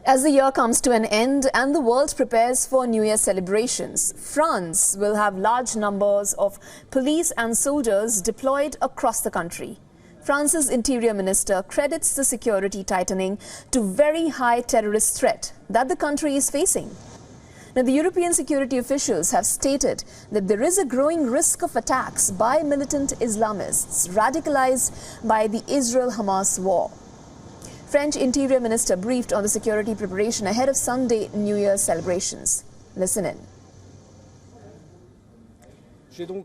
As the year comes to an end and the world prepares for New Year celebrations, France will have large numbers of police and soldiers deployed across the country. France's interior minister credits the security tightening to very high terrorist threat that the country is facing. Now, the European security officials have stated that there is a growing risk of attacks by militant Islamists radicalized by the Israel-Hamas war. French Interior Minister briefed on the security preparation ahead of Sunday New Year celebrations. Listen in.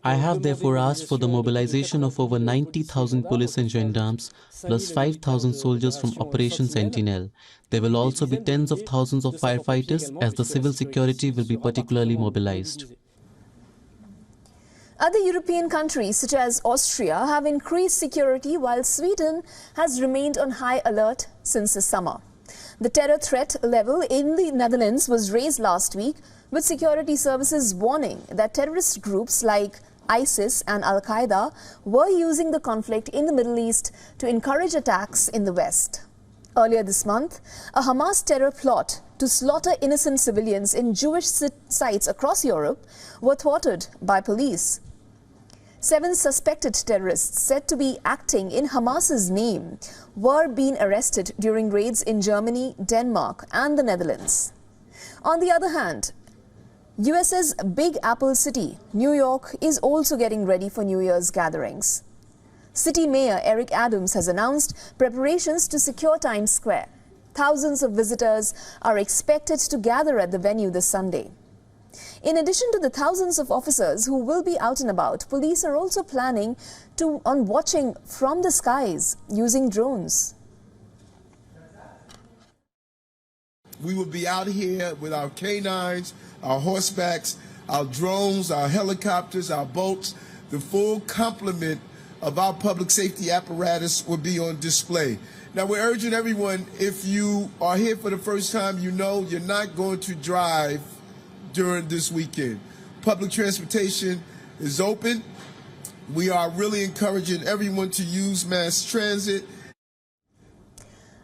I have therefore asked for the mobilization of over 90,000 police and gendarmes plus 5,000 soldiers from Operation Sentinel. There will also be tens of thousands of firefighters as the civil security will be particularly mobilized. Other European countries such as Austria have increased security while Sweden has remained on high alert since the summer. The terror threat level in the Netherlands was raised last week, with security services warning that terrorist groups like ISIS and Al-Qaeda were using the conflict in the Middle East to encourage attacks in the West. Earlier this month, a Hamas terror plot to slaughter innocent civilians in Jewish sites across Europe were thwarted by police. 7 suspected terrorists said to be acting in Hamas's name were being arrested during raids in Germany, Denmark and the Netherlands. On the other hand, US's Big Apple city, New York, is also getting ready for New Year's gatherings. City Mayor Eric Adams has announced preparations to secure Times Square. Thousands of visitors are expected to gather at the venue this Sunday. In addition to the thousands of officers who will be out and about, police are also planning on watching from the skies using drones. We will be out here with our canines, our horsebacks, our drones, our helicopters, our boats. The full complement of our public safety apparatus will be on display. Now, we're urging everyone, if you are here for the first time, you know you're not going to drive during this weekend. Public transportation is open. We are really encouraging everyone to use mass transit.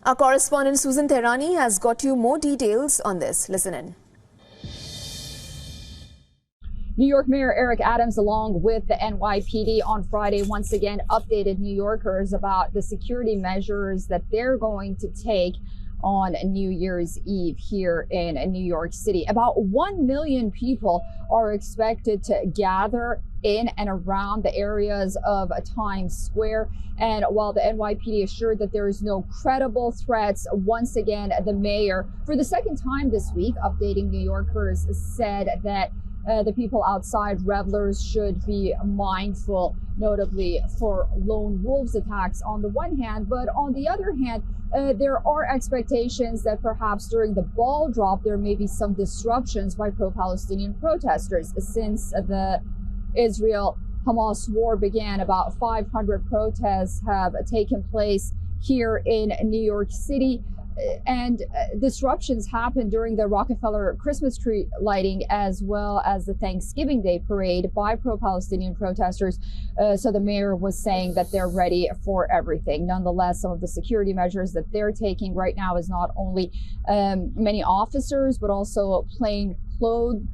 Our correspondent Susan Tehrani has got you more details on this. Listen in. New York Mayor Eric Adams, along with the NYPD on Friday, once again updated New Yorkers about the security measures that they're going to take on New Year's Eve here in New York City. About 1 million people are expected to gather in and around the areas of Times Square. And while the NYPD assured that there is no credible threats, once again, the mayor, for the second time this week, updating New Yorkers, said that the people outside, revelers, should be mindful, notably for lone wolves attacks on the one hand, but on the other hand, there are expectations that perhaps during the ball drop, there may be some disruptions by pro-Palestinian protesters. Since the Israel-Hamas war began, about 500 protests have taken place here in New York City. And disruptions happened during the Rockefeller Christmas tree lighting, as well as the Thanksgiving Day parade by pro-Palestinian protesters. So the mayor was saying that they're ready for everything. Nonetheless, some of the security measures that they're taking right now is not only many officers, but also plainclothes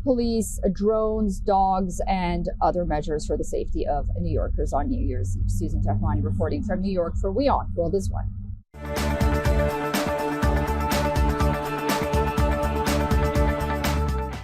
police, drones, dogs, and other measures for the safety of New Yorkers on New Year's Eve. Susan Tehrani reporting from New York for WION World is One.